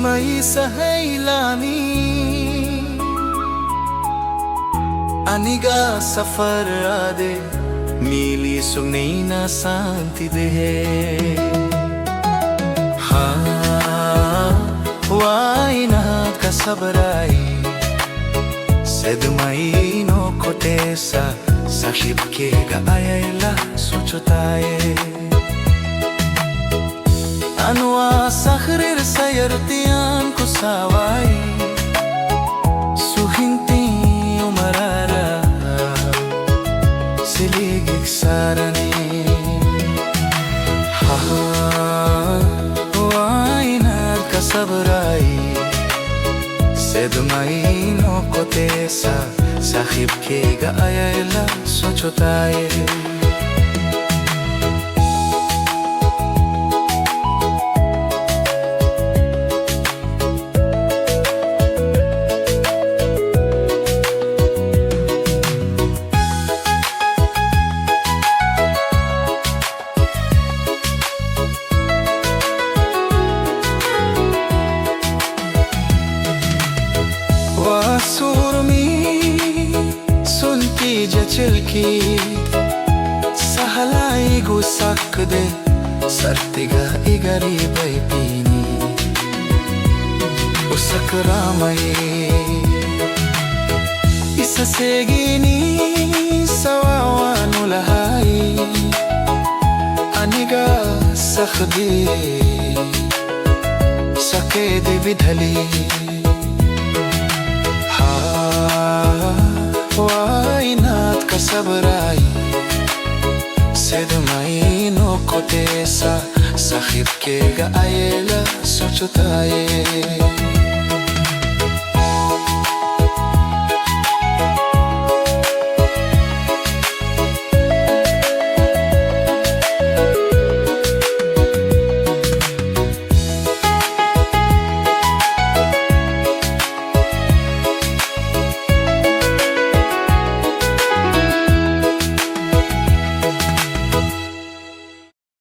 may sa haylani aniga safar ade mili sugneina santi dehe ha waina kasabrai sedmai no kotesa Saaxibkeeyga Aay La Socotaayee anwa sakhrir sayartiyan ko sawai suhinti umarara siligig sarani ha wainad kasabrai sedmai no kotesa Saaxibkeeyga Aay La Socotaayee sunki jachilki sahalai gusak de sartiga igari baipini usak ramai isa segini sawawanu lahai aniga sakhdi sakede bidhali wainat kasabrai sedmai no kotesa Saaxibkeeyga Aay La Socotaayee